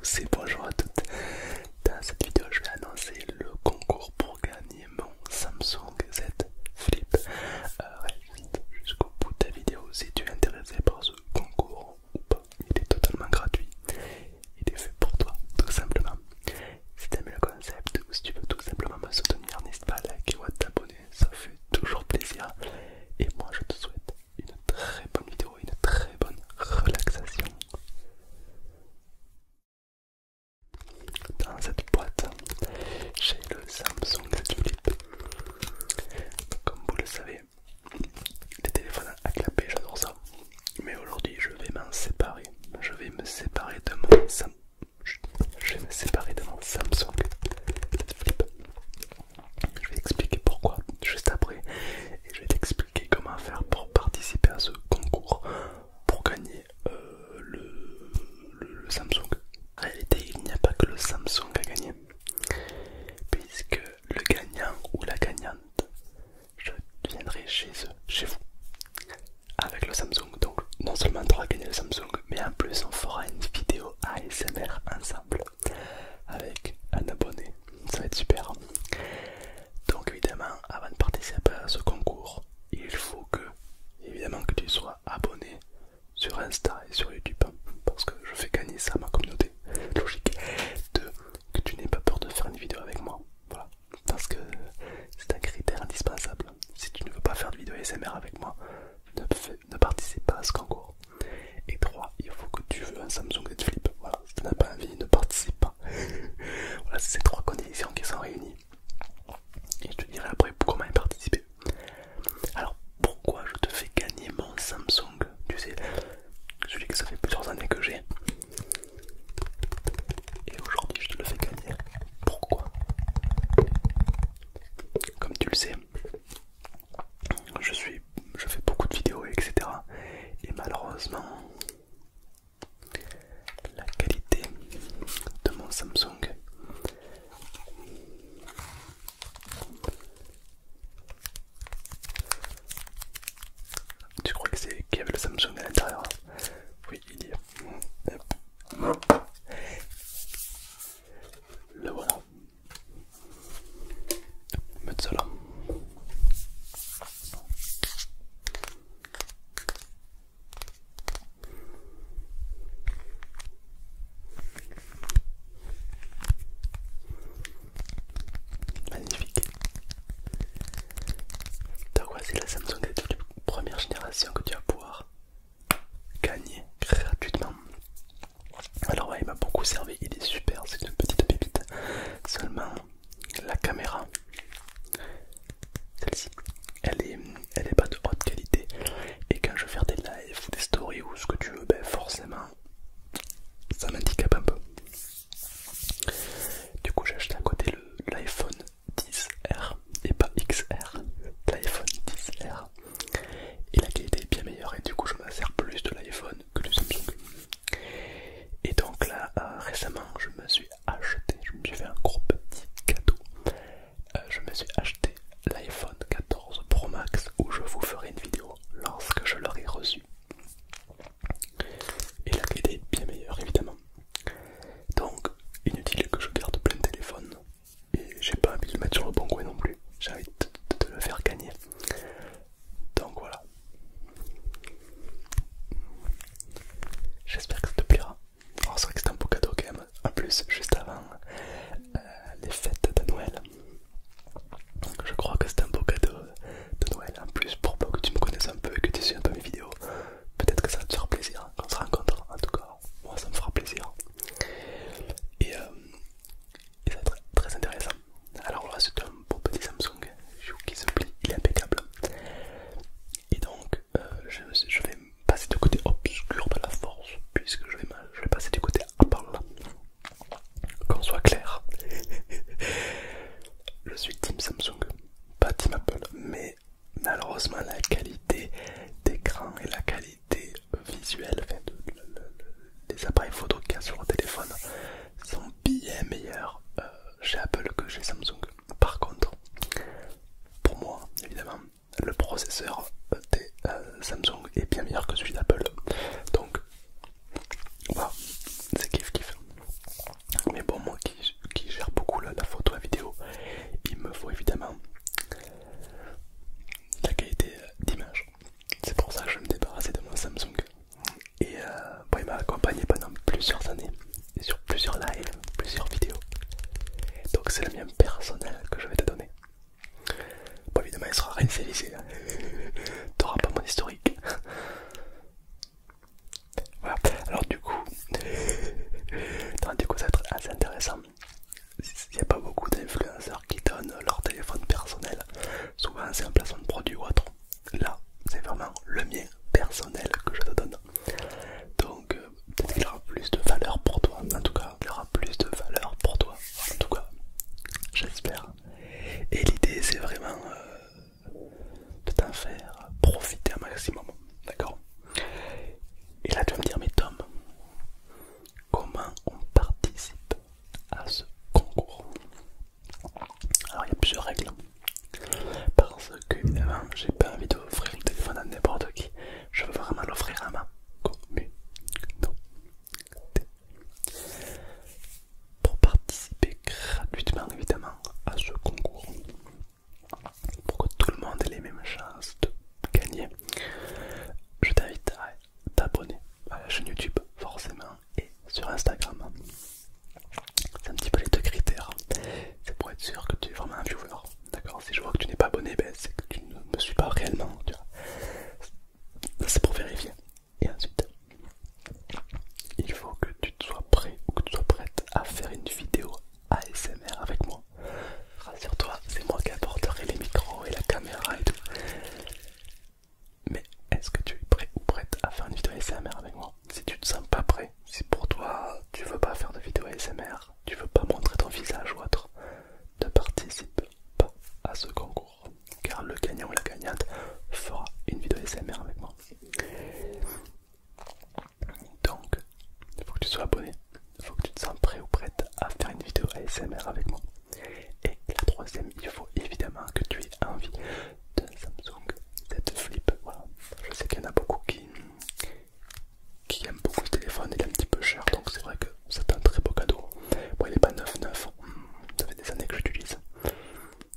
tous et bonjour à toutes. Dans cette vidéo, je vais annoncer le concours pour gagner mon Samsung Z Flip. Reste jusqu'au bout de la vidéo si tu es intéressé par ce concours ou pas. Il est totalement gratuit. Il est fait pour toi, tout simplement. Si tu aimes le concept ou si tu veux tout simplement me soutenir, n'hésite pas à liker ou à t'abonner. Ça fait toujours plaisir. Et moi, je te souhaite une très bonne vidéo, une très bonne relaxation. Dans cette boîte, j'ai le Samsung Z Flip. Comme vous le savez, les téléphones à clapper, j'adore ça. Mais aujourd'hui, je vais m'en séparer. Je vais me séparer de mon Samsung Z Flip. Je vais expliquer pourquoi juste après. Et je vais t'expliquer comment faire pour participer à ce concours pour gagner le Samsung. En réalité, il n'y a pas que le Samsung à gagner, puisque le gagnant ou la gagnante, je viendrai chez eux, chez vous, avec le Samsung. Donc non seulement tu auras gagné le Samsung, mais en plus on fera une vidéo ASMR ensemble avec un abonné. Ça va être super. Donc évidemment, avant de participer à ce concours, il faut évidemment que tu sois abonné sur Insta et sur YouTube, parce que je fais gagner ça à ma communauté. Logique. Que tu n'aies pas peur de faire une vidéo avec moi. Voilà. Parce que c'est un critère indispensable. Si tu ne veux pas faire de vidéo ASMR avec moi, ne participe pas à ce concours. Et 3, il faut que tu veux un Samsung Z Flip. Voilà. Si tu n'as pas envie, ne participe pas. Voilà, c'est ces 3 conditions qui sont réunies. Et je te dirai après comment y participer. Alors, pourquoi je te fais gagner mon Samsung? Tu sais, celui que ça fait plusieurs années que j'ai. Et aujourd'hui, je te le fais gagner. Pourquoi? Comme tu le sais, je fais beaucoup de vidéos, etc. Et malheureusement, la qualité de mon Samsung tu crois que c'est qu'il y avait le Samsung à l'intérieur? Oui, il y a. Le voilà. Mettre ça là. Magnifique. Donc voici la Samsung Z Flip première génération que tu vas pouvoir gagner gratuitement. Alors ouais, il m'a beaucoup servi, il est super, c'est une petite pépite. Seulement la caméra, celle-ci, elle est pas de haute qualité. Et quand je vais faire des lives ou des stories ou ce que tu veux, ben forcément ça m'handicape un peu. Du coup j'ai acheté à côté l'iPhone 10R et pas XR, l'iPhone 10R. Et la qualité est bien meilleure et du coup je me sers plus de l'iPhone que du Samsung. Et donc là récemment je me suis plusieurs années et sur plusieurs lives, plusieurs vidéos. Donc c'est le mien personnel que je vais te donner. Bon, évidemment il sera réinitialisé, hein. T'auras pas mon historique. Voilà, alors du coup, ça va être assez intéressant. Il n'y a pas beaucoup d'influenceurs qui donnent leur téléphone personnel. Souvent c'est un placement de produit ou autre. Là, c'est vraiment le mien personnel que je te donne. Donc peut-être qu'il aura plus de valeur pour toi. En tout cas, il aura plus de valeur pour toi. En tout cas, j'espère. Et l'idée c'est vraiment de t'en faire profiter un maximum. D'accord? Et là tu vas me dire, mais Tom, comment on participe à ce concours? Alors il y a plusieurs règles. Parce que évidemment j'ai pas envie d'offrir le téléphone à n'importe qui. Je veux vraiment l'offrir à ma communauté. Pour participer gratuitement évidemment à ce concours, pour que tout le monde ait les mêmes chances de gagner, je t'invite à t'abonner à la chaîne YouTube forcément et sur Instagram. C'est un petit peu les deux critères. C'est pour être sûr que tu es vraiment un viewer. D'accord? Si je vois que tu n'es pas abonné, ben c'est que tu ne me suis pas réellement. C'est pour vérifier. Et ensuite, il faut que tu sois prêt ou que tu sois prête à faire une vidéo ASMR avec moi. Rassure-toi, c'est moi qui apporterai les micros et la caméra et tout. Mais est-ce que tu es prêt ou prête à faire une vidéo ASMR avec moi? Si tu ne te sens pas prêt, si pour toi tu veux pas faire de vidéo ASMR, tu veux pas montrer ton visage ou autre, ne participe pas à ce concours, car le gagnant ou la gagnante fera une vidéo ASMR avec moi. Donc, il faut que tu sois abonné, il faut que tu te sens prêt ou prête à faire une vidéo ASMR avec moi. Et la troisième, il faut évidemment que tu aies envie d'un Samsung Z Flip. Voilà. Je sais qu'il y en a beaucoup qui aiment beaucoup ce téléphone, il est un petit peu cher, donc c'est vrai que c'est un très beau cadeau. Bon, il est pas neuf, ça fait des années que j'utilise,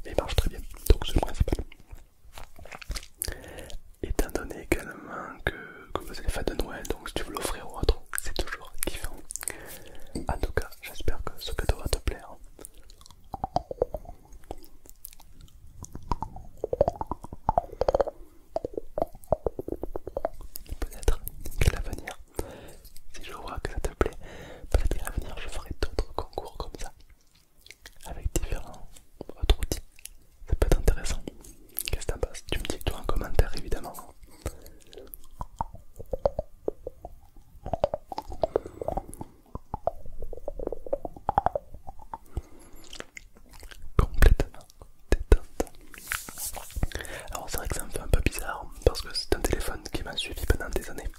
mais il marche très bien, donc c'est le principal. Étant donné également que vous allez faire de Noël, donc si tu veux l'offrir ou autre, c'est toujours kiffant. En tout cas, j'espère que ce cadeau va te plaire. Peut-être qu'à l'avenir, si je vois que ça te plaît, peut-être qu'à l'avenir je ferai d'autres concours comme ça, avec différents autres outils. Ça peut être intéressant. Qu'est-ce que t'en penses? Tu me dis toi en commentaire évidemment. Complètement détente. Alors c'est vrai que ça me fait un peu bizarre parce que c'est un téléphone qui m'a suivi pendant des années.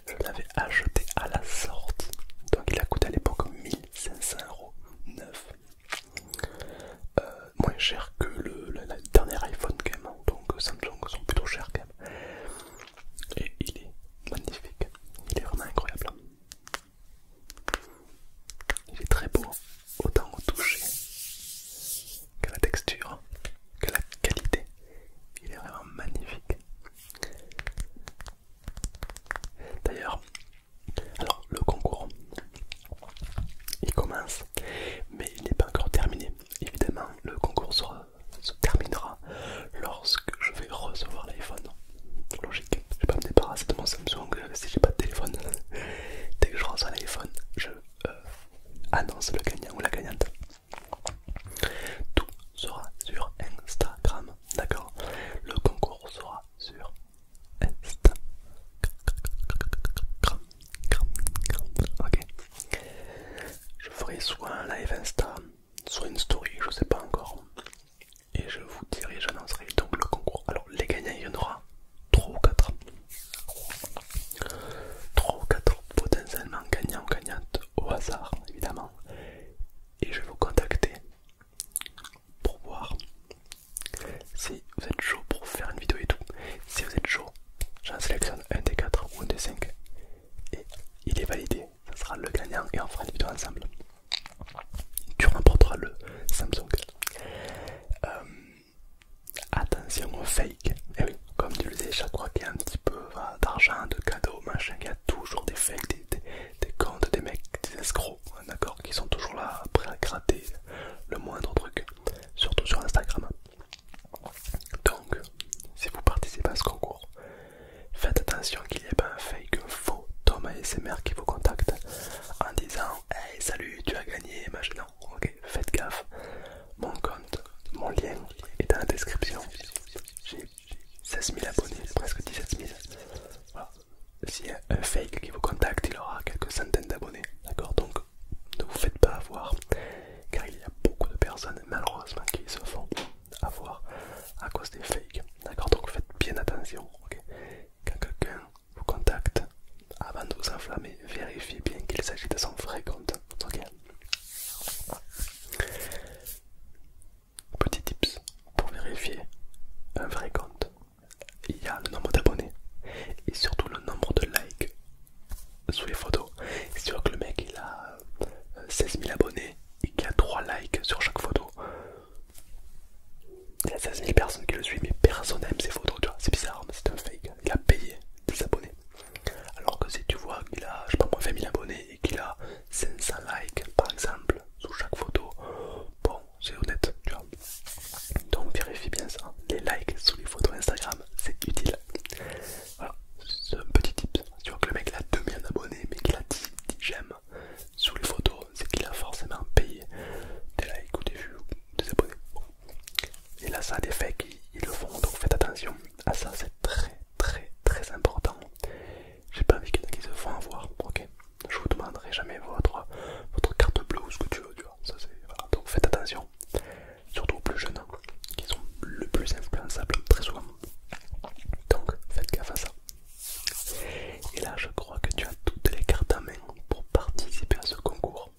Je l'avais acheté à la sortie, donc il a coûté à l'époque 1500 € neuf. Moins cher que le dernier iPhone quand même, donc Samsung sont plutôt chers quand même. Et il est magnifique, il est vraiment incroyable. Il est très beau, autant au toucher qu'à la texture, qu'à la qualité. Il est vraiment magnifique. D'ailleurs, alors le concours, il commence, mais il n'est pas encore terminé. Évidemment, le concours se terminera lorsque je vais recevoir l'iPhone. Logique, je vais pas me débarrasser de mon Samsung si j'ai pas de téléphone. Dès que je reçois l'iPhone, je annonce le gagnant ou la gagnante. Tout sera sur Instagram, d'accord? Le concours sera sur Instagram. Ok. Je ferai soit un live Insta, soit une story, je sais pas encore. Et je vous dirai, j'annoncerai donc le concours. Alors les gagnants, il y en aura 3 ou 4. 3 ou 4 potentiellement gagnants ou gagnantes au hasard, évidemment. Et je vais vous contacter pour voir si vous êtes chaud pour faire une vidéo et tout. Si vous êtes chaud, j'en sélectionne un des 4 ou un des 5. Et il est validé, ça sera le gagnant et on fera une vidéo ensemble. d'argent, de cadeaux, machin. Il y a toujours des fakes, des comptes, des mecs, des escrocs, hein, d'accord, qui sont toujours là, prêts à gratter le moindre truc, surtout sur Instagram. Donc, si vous participez à ce concours, faites attention qu'il n'y ait pas un fake, un faux Tom ASMR qui vous contacte en disant hey salut tu as gagné machin. Non, ok, faites gaffe. Mon compte, mon lien est dans la description. J'ai 16 000 abonnés, presque 17 000. Voilà. S'il y a un fake qui vous contacte, il aura quelques centaines d'abonnés. D'accord, donc ne vous faites pas avoir, car il y a beaucoup de personnes malheureusement qui se font avoir à cause des fakes. D'accord, donc faites bien attention. Okay, quand quelqu'un vous contacte, avant de vous enflammer, vérifiez bien qu'il s'agit de son vrai compte. Ok. Petit tips pour vérifier un vrai compte. Il y a le nombre d'abonnés et surtout le nombre de likes sous les photos. C'est sûr que le mec il a 16 000 abonnés et qu'il a 3 likes sur chaque photo. Il y a 16 000 personnes qui le suivent mais personne n'aime ses photos, tu vois. C'est bizarre, mais c'est un fake. Il a payé des abonnés. Alors que si tu vois qu'il a, je sais pas moi, 20 000 abonnés et qu'il a 500 likes par exemple sous chaque photo, bon, c'est honnête, tu vois. Donc vérifie bien ça. Les likes sous les photos Instagram, c'est utile. Voilà, c'est un petit tip. Tu vois que le mec il a 2 millions d'abonnés mais qu'il a 10 j'aime sous les photos, c'est qu'il a forcément payé des likes ou des vues ou des abonnés. Bon. Et là ça a des fakes, ils le font, donc faites attention à ça, c'est très important. J'ai pas envie qu'il y en ait qui se font avoir, ok. Je vous demanderai jamais votre carte bleue ou ce que tu veux, tu vois. Ça, voilà. Donc faites attention, surtout aux plus jeunes, hein, qui sont le plus influençables très souvent. Donc faites gaffe à ça. Et là je crois que tu as toutes les cartes en main pour participer à ce concours,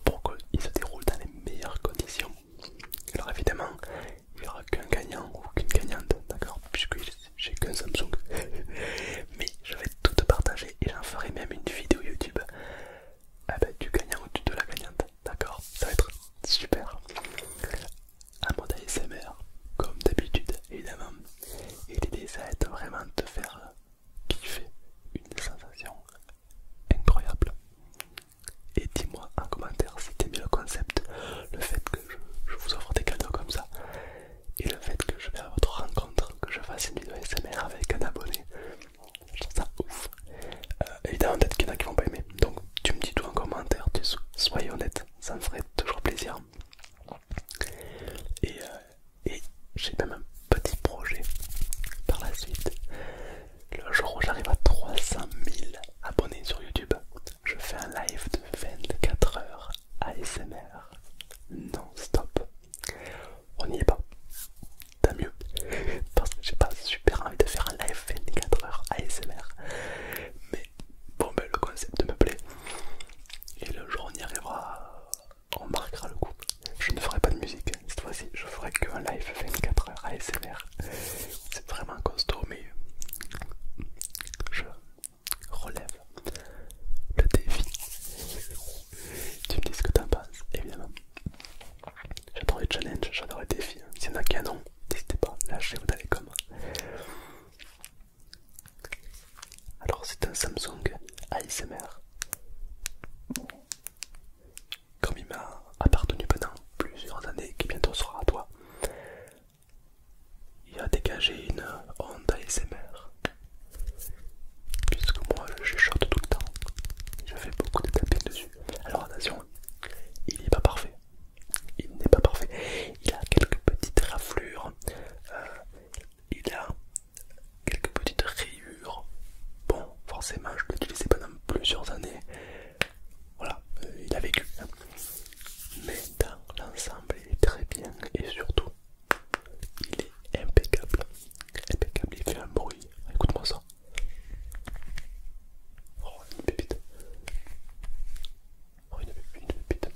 pour qu'il se déroule dans les meilleures conditions. Alors évidemment, il n'y aura qu'un gagnant ou qu'une gagnante, d'accord, puisque j'ai qu'un Samsung. Mais je vais tout te partager et j'en ferai même une vidéo YouTube du gagnant ou de la gagnante, d'accord. Ça va être super. Un mode ASMR, comme d'habitude, évidemment. Et l'idée, ça va être vraiment de te faire kiffer une sensation incroyable. Et dis-moi en commentaire si t'aimes bien le concept, le fait que je vous offre des cadeaux comme ça, et le fait que je vais à votre rencontre, que je fasse une vidéo ASMR avec un abonné. Je trouve ça ouf. Évidemment, peut-être qu'il y en a qui vont pas aimer, donc tu me dis tout en commentaire, soyez honnête, ça me ferait toujours plaisir. Et j'ai même un petit projet par la suite. Le jour où j'arrive à 300 000 abonnés sur YouTube, je fais un live de 24 heures ASMR non-stop. On n'y est pas, tant mieux, parce que j'ai pas super envie de faire un live 24 heures ASMR. Mais bon, ben le concept me plaît. Et le jour où on y arrivera, on marquera le coup. Je ne ferai pas de musique cette fois-ci, je ferai qu'un live 24 heures ASMR. C'est vraiment costaud, mais je relève le défi. Tu me dis ce que t'en penses, évidemment. J'adore les challenges, j'adore les défis. S'il y en a qui en ont, n'hésitez pas, lâchez-vous dans les coms. Alors c'est un Samsung ASMR. Comme il m'a appartenu pendant plusieurs années, qui bientôt sera à toi, il a dégagé une onde ASMR. Puisque moi je chuchote tout le temps, je fais beaucoup de tapping dessus. Alors attention, il n'est pas parfait. Il n'est pas parfait. Il a quelques petites raflures, il a quelques petites rayures. Bon, forcément, je l'ai utilisé pendant plusieurs années. Voilà, il a vécu. Mais dans l'ensemble, il est très bien et surtout, il est impeccable. Impeccable, il fait un bruit. Écoute-moi ça. Oh, une pépite. Oh, une pépite.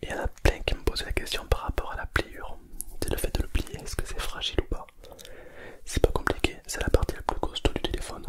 Et il y en a plein qui me posent la question par rapport à la pliure. C'est le fait de le plier, est-ce que c'est fragile ou pas? C'est pas compliqué, c'est la partie la plus costaud du téléphone.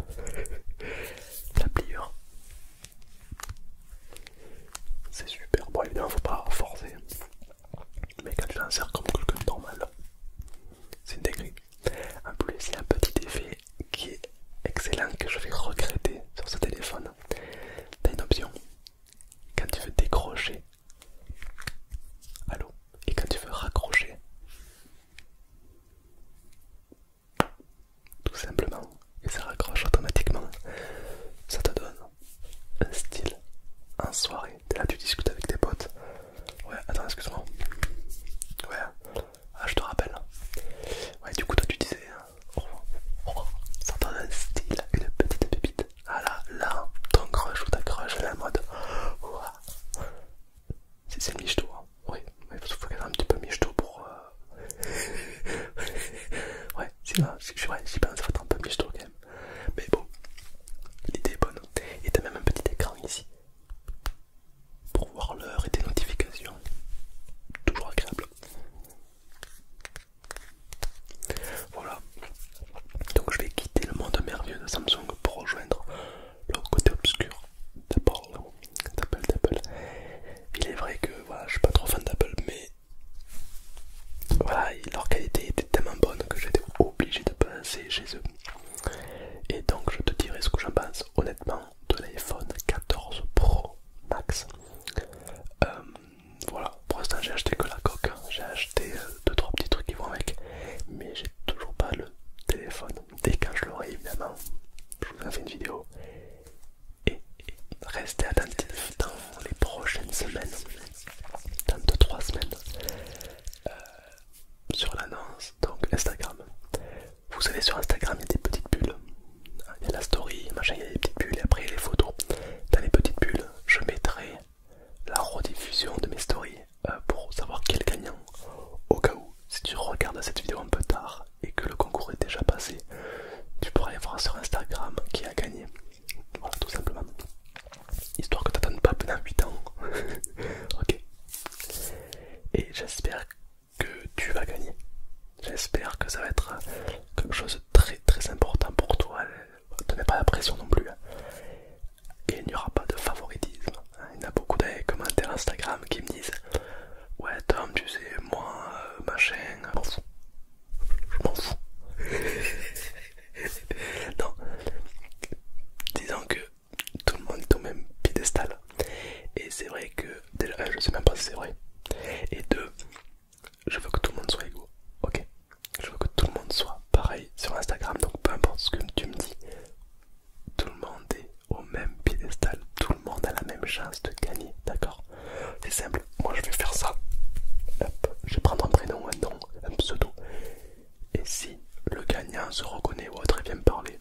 Et donc je te dirai ce que j'en pense honnêtement de l'iPhone 14 Pro Max. Voilà, pour l'instant j'ai acheté que la coque, hein. J'ai acheté 2-3 petits trucs qui vont avec, mais j'ai toujours pas le téléphone. Dès quand je l'aurai évidemment, je vous en fais une vidéo. Et restez attentifs dans les prochaines semaines, dans 2-3 semaines, sur l'annonce, donc Instagram. Vous allez sur Instagram, il y a des petites bulles. Il y a la story, machin, il y a des petites bulles et après les photos. Dans les petites bulles, je mettrai la rediffusion de mes stories pour savoir quel gagnant. Au cas où, si tu regardes cette vidéo un peu tard et que le concours est déjà passé, tu pourras aller voir sur Instagram qui a gagné. Voilà, tout simplement. Histoire que tu n'attendes pas pendant 8 ans. Ok. Et j'espère que tu vas gagner. J'espère que ça va être quelque chose de très très important pour toi. Ne te mets pas la pression non plus. Et il n'y aura pas de favoritisme. Il y en a beaucoup de commentaires Instagram qui me disent: ouais Tom, tu sais, moi, machin, je m'en fous. Je m'en fous. Non. Disons que tout le monde est au même piédestal. Et c'est vrai que, déjà, je sais même pas si c'est vrai. Et deux, je veux que tout le monde soit égaux. Ok? Je veux que tout le monde soit pareil sur Instagram. Donc peu importe ce que tu me dis, tout le monde est au même piédestal. Tout le monde a la même chance de gagner. D'accord? C'est simple. Moi je vais faire ça. Hop, je vais prendre un prénom, un nom, un pseudo. Et si le gagnant se reconnaît ou autre et vient me parler,